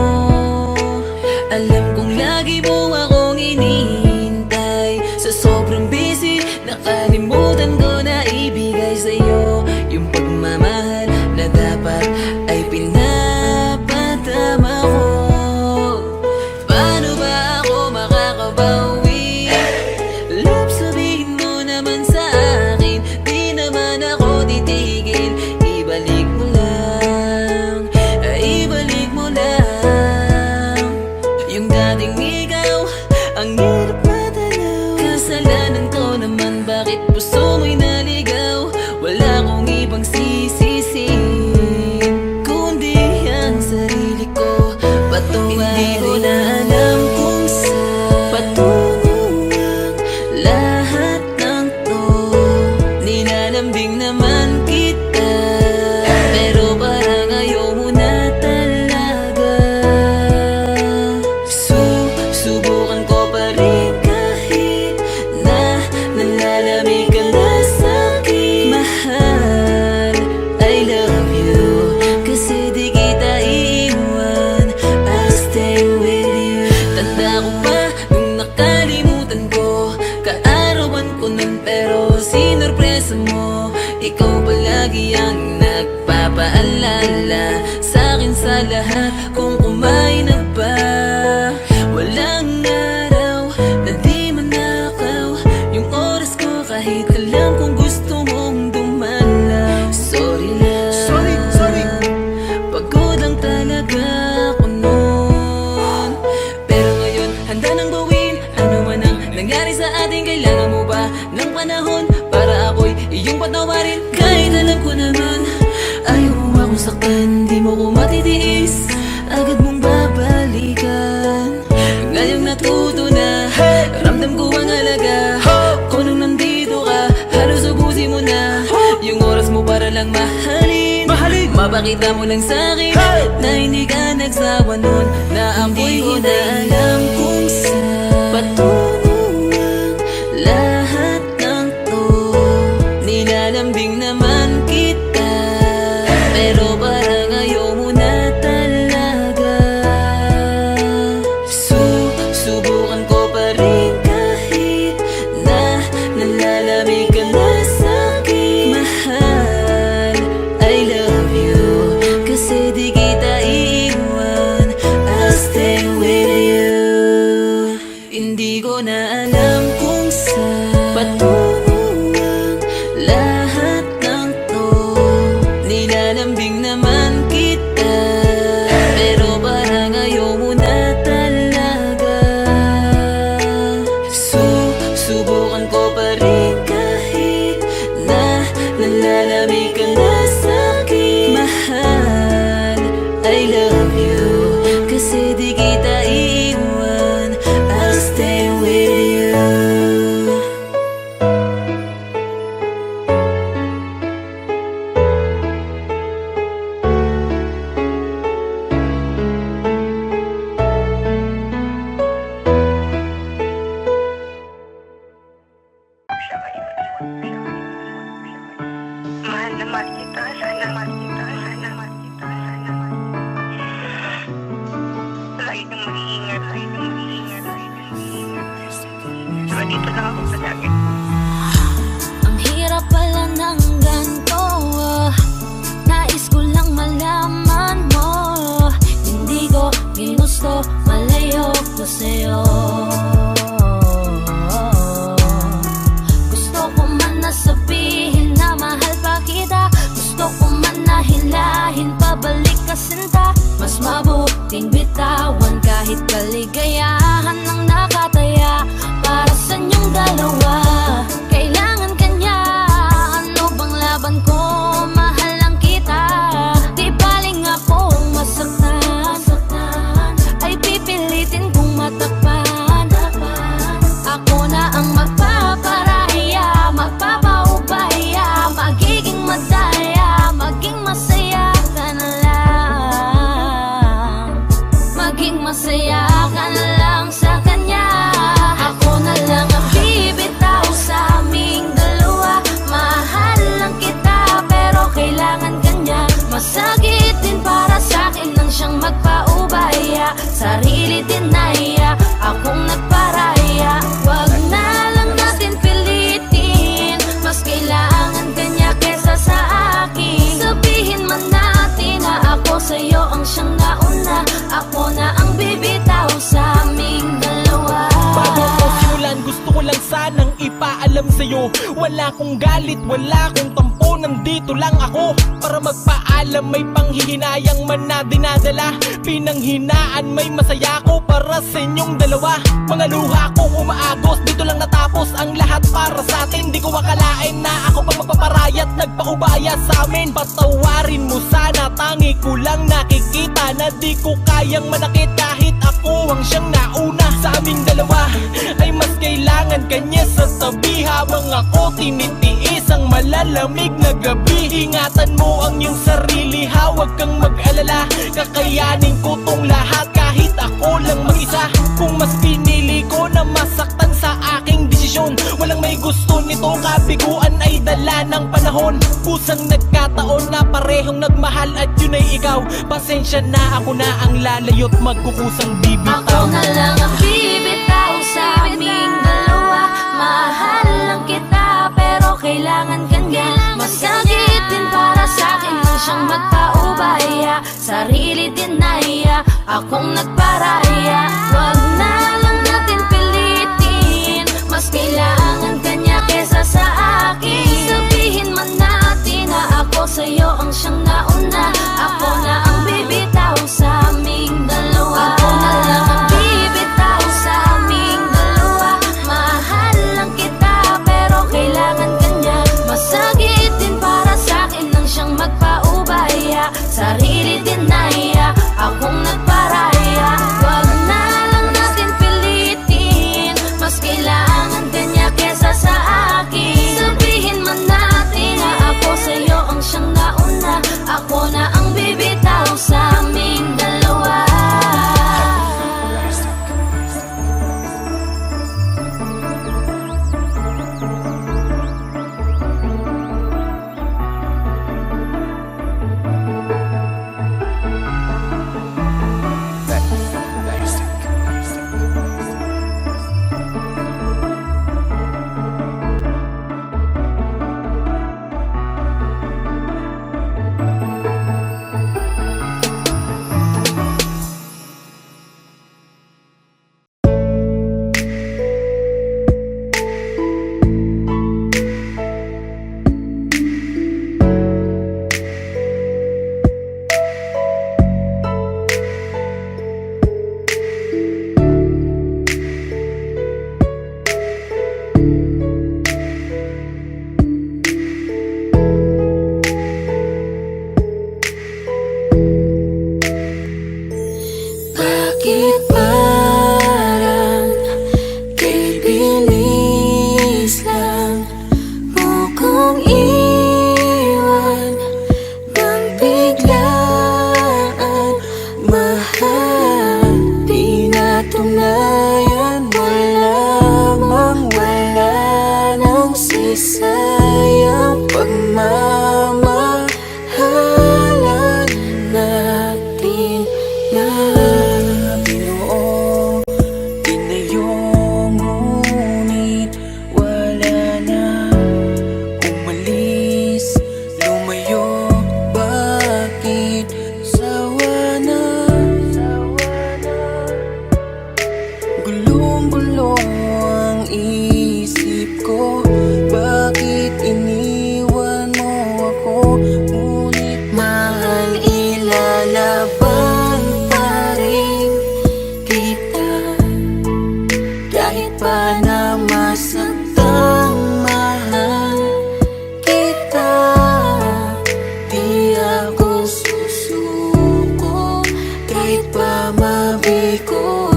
Alam kong lagi mo akong inihintay. Sa sobrang busy, nakalimutan ko na ibigay sa'yo yung pagmamahal na dapat ay pinapadama ko. Paano ba ako kailangan mo ba ng panahon para ako'y iyong patawarin? Kahit alam ko naman ayaw mo akong saktan, di mo ko matitiis, agad mong babalikan. Ngayong natuto na, ramdam ko ang halaga. Kung nung nandito ka, halos ubusin mo na yung oras mo para lang mahalin. Mapakita mo lang sa'kin na hindi ka nagsawa nun, na ako'y na alam kung saan patunguan lahat ng to. Nilalambing naman kita, pero parang ayaw mo na talaga. Subukan ko pa rin kahit na nalalamig ka na sa'kin. Mahal, I love you, kasi di kita iiwan, I'll stay with you. Hindi ko na alam kung saan patunguan lahat ng to. Nilalambing naman kita, pero parang ayaw mo na talaga. Subukan ko pa rin kahit na nalalamig ka na sa'kin. Mahal, I love you, kasi di kita iiwan, I'll stay with you. Mahal na mahal kita, sana mahal kita, sana mahal kita, sana mahal kita. Lagi kang mag-iingat, lagi kang mag-iingat, lagi kang mag-iingat. Diba dito lang ako palagi. Ang hirap pala ng ganito, nais ko lang malaman mo. Hindi ko ginusto, malayo ko sa'yo. Gusto ko man na sabihin na mahal pa kita, gusto ko man na hilahin pabalik ka sinta. Mas mabuting bitawan kahit kaligayahan ang nakataya para sa inyong dalawa. Kailangan kanya, ano bang laban ko? Mahal lang kita, di baling akong masaktan, ay pipilitin kong matakpan. Ako na ang magpaparaya, magpapaubaya, magiging madaya, maging masaya ka na lang, maging masaya ka na lang sa kanya. Ako na lang ang bibitaw sa aming dalawa. Mahal lang kita, pero kailangan kanya. Masakit din para sa'kin nang siyang magpaubaya, sarili dinaya, akong nagparaya. Wag na lang natin pilitin, mas kailangan kanya kesa sa akin. Sabihin man natin na ako sa'yo ang siyang nauna, ako na ang bibitaw sa aming dalawa. Bago ko simulan, gusto ko lang sanang ipaalam sa'yo, wala kong galit, wala kong tampo, nandito lang ako para magpaalam. May panghihinayang man na dinadala, pinanghinaan, may masaya ko para sa inyong dalawa. Mga luha ko umaagos, dito lang natapos ang lahat para sa atin. Di ko akalain na ako pa magpaparayat, nagpaubaya sa amin. Patawarin mo sana, tangi ko lang nakikita na di ko kayang manakit kahit ako ang siyang nauna. Sa aming dalawa ay mas kailangan kanya sa tabi, habang ako tinitiis ang malalamig na gabi. Ingatan mo ang iyong sarili, huwag kang mag-alala, kakayanin ko tong lahat kahit ako lang mag-isa. Kung mas pinili ko na masaktan sa aking desisyon, walang may gusto nito, kabiguan ay dala ng panahon. Kusang nagkataon na parehong nagmahal at yun ay ikaw. Pasensya na, ako na ang lalayo't magkukusang bibitaw. Ako na lang ang bibitaw sa aming dalawa. Mahal lang kita, pero kailangan kanya. Masakit din para sa'kin nang siyang magpaubaya, sarili dinaya, akong nagparaya. Wag na lang natin pilitin, mas kailangan kanya kesa sa akin. Sabihin man natin na ako sa'yo ang siyang nauna, ako na ang bibitaw sa aming dalawa. Ako na lang ang bibitaw sa aming dalawa. Mahal lang kita, Kahit pa na masaktan, mahal kita. Di ako susuko kahit pa mabigo.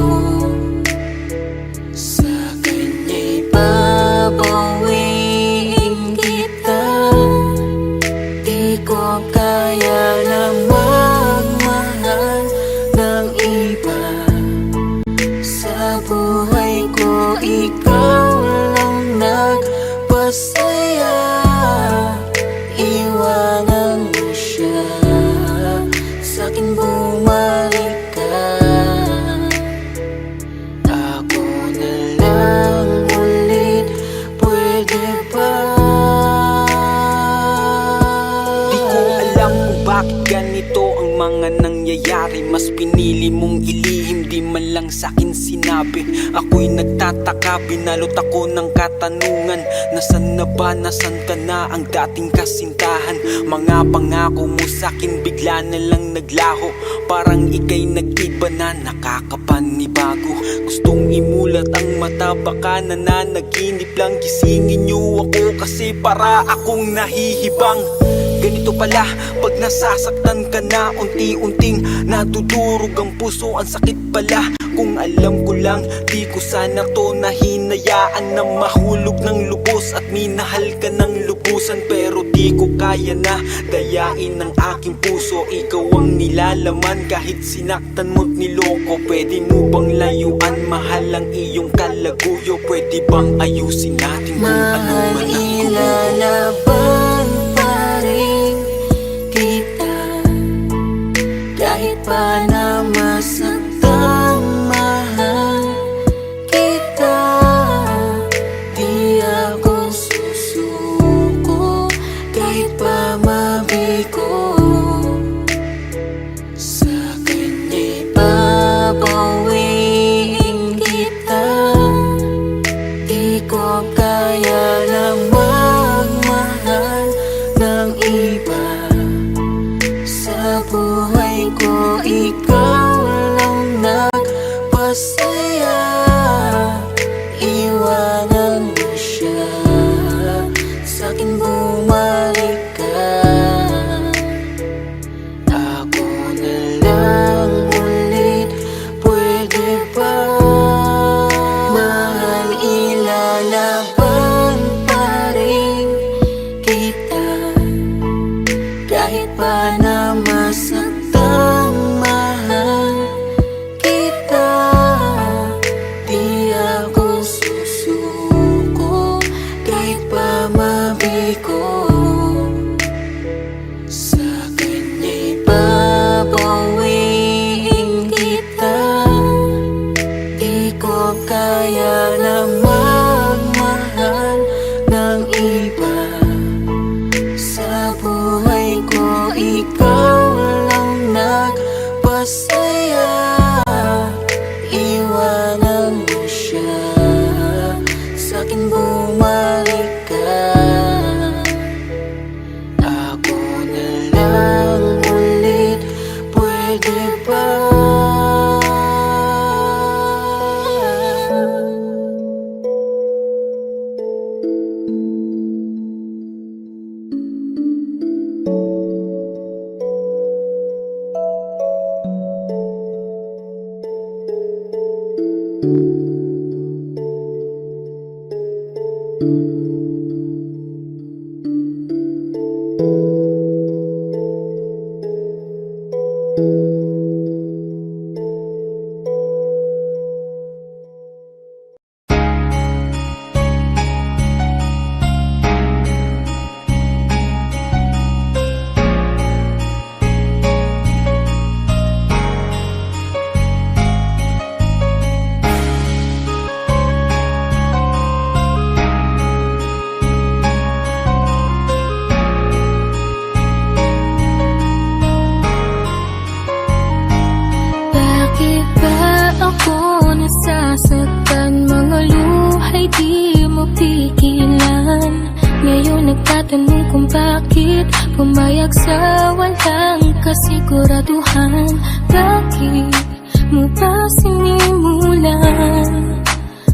Sa kanya'y babawiin kita. Di ko kaya na magmahal ng iba. Sa buhay ko, ikaw lang nagpasaya. Iwanan mo siya, sa'kin bumalik ka. Ako na lang ulit, pwede ba? Di ko alam kung bakit ganito ang mga nangyayari. Mas pinili mong ilihim, di man lang sa'kin sinabi. Ako'y nagtataka, binalot ako ng katanungan. Nasaan na ba, nasaan ka na ang dating kasintahan? Mga pangako mo sa'kin bigla na lang naglaho. Parang ika'y nag-iba na, nakakapanibago. Gustong imulat ang mata, baka nananaginip lang. Gisingin niyo ako kasi para akong nahihibang. Ganito pala pag nasasaktan ka na, unti-unting nadudurog ang puso, ang sakit pala. Kung alam ko lang, di ko sana to nahinayaan na mahulog ng lubos at minahal ka ng lubusan. Pero di ko kaya na dayain ang aking puso. Ikaw ang nilalaman kahit sinaktan mo't niloko. Pwede mo bang layuan, mahal ang iyong kalaguyo? Pwede bang ayusin natin kung ano man ang Ilalaban pa rin kita. Kahit pa na masaktan, mahal kita. Di ako susuko kahit pa mabigo. Sa kanya'y babawiin kita. Di ko kaya na magmahal ng iba. Sa buhay ko, ikaw lang nagpasaya. Iwanan mo siya, sa'kin bumalik ka. Ako na lang ulit, pwede ba? Mahal, ilalaban pa rin kita. Kahit pa na masaktan, mahal kita. Di ako susuko kahit pa mabigo. Sa kanya'y babawiin kita. Di ko kaya na magmahal ng iba. Sa buhay ko, ikaw lang nagpasaya. Iwanan mo siya, sa'kin bumalik ka. Ako na lang ulit, pwede ba? nasasaktan, mga luhay di mo pigilan. Ngayon nagtatanong kung bakit pumayag sa walang kasiguraduhan. Bakit mo ba sinimulan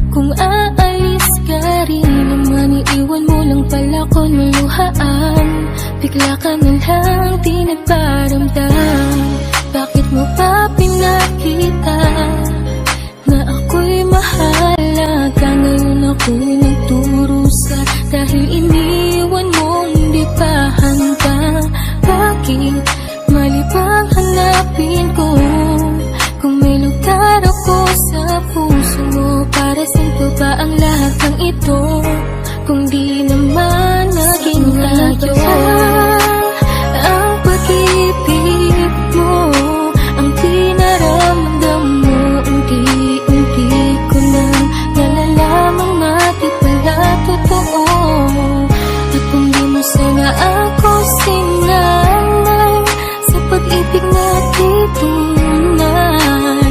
Kung aalis ka rin naman, iiwan mo lang pala ko maluhaan. Bigla ka na lang di nagparamdam. Bakit mo pa pinakita na ako'y mahalaga? Ngayon ako'y nagturusa dahil iniwan mong di pa handa. Bakit mali bang hanapin ko kung may lugar ako sa puso mo? Para sa'yo ba ang lahat ng ito kung di naman naging tayo? Ang pag-ibig mo ang pinaramdam mo, unti-unti ko nang nalalamang mati pala totoo. At kung di mo sana ako sinanay sa pag-ibig natin tunay,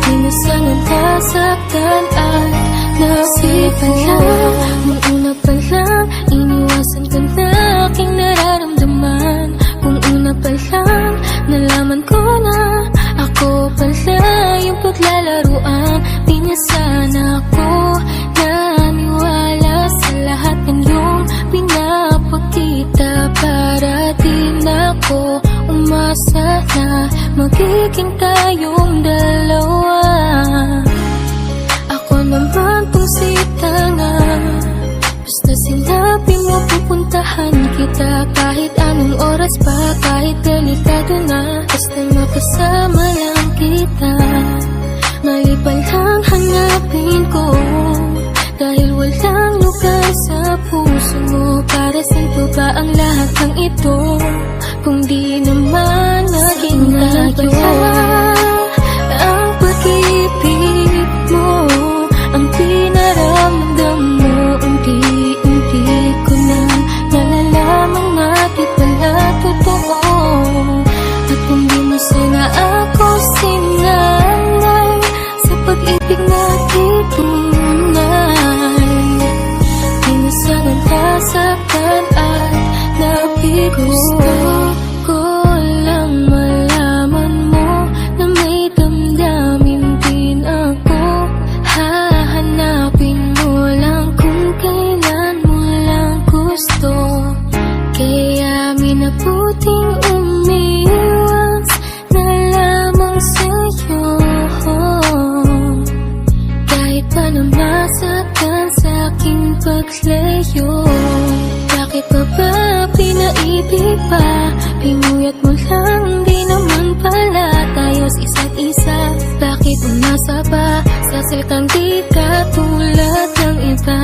di na sana nasaktan at nasipalang. Nung una pa lang, iniwasan ko na aking nararamdaman. Kung una pa lang, nalaman ko na ako pala yung paglalaruan. Di na sana ako naniwala sa lahat ng iyong pinapakita. Para di na ako umasa na magiging tayong dalawa. Ako naman tong si tanga, basta sinabi mo pupuntahan kita. Kahit anong oras pa, kahit delikado na, basta makasama lang kita. Mali pa lang hanapin ko dahil walang lugar sa puso mo. Para sa'yo ba ang lahat ng ito kung di naman naging tayo? Ang pag-ibig mo ang pinaramdam mo, unti-unti ko nang nalalamang mati pala totoo. At kung di mo sana ako sinanay sa pag-ibig natin tunay, di na sana nasaktan at nabigo. Gusto ko lang malaman mo na may damdamin din ako. Hahanapin mo lang kung kailan mo lang gusto. Kaya minabuting umiwas na lamang sa'yo. Kahit pa na masaktan sa'king paglayo. Bakit pa ba pinaibig pa? Pinuyat mo lang, di naman pala tayo sa isa't isa. Bakit umasa pa sa salitang di katulad ng iba?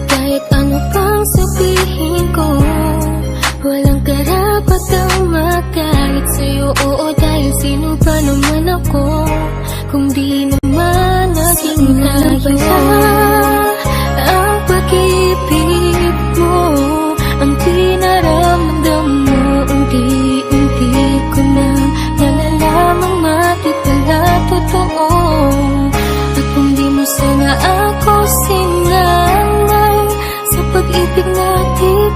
Kahit ano pang sabihin ko, walang karapat ang magalit sa'yo. Oo, dahil sino ba naman ako kung di naman naging tayo? Ang pag-ibig mo ang pinaramdam mo, unti-unti ko nang nalalamang mati pala totoo. At kung di mo sana ako sinanay sa pag-ibig natin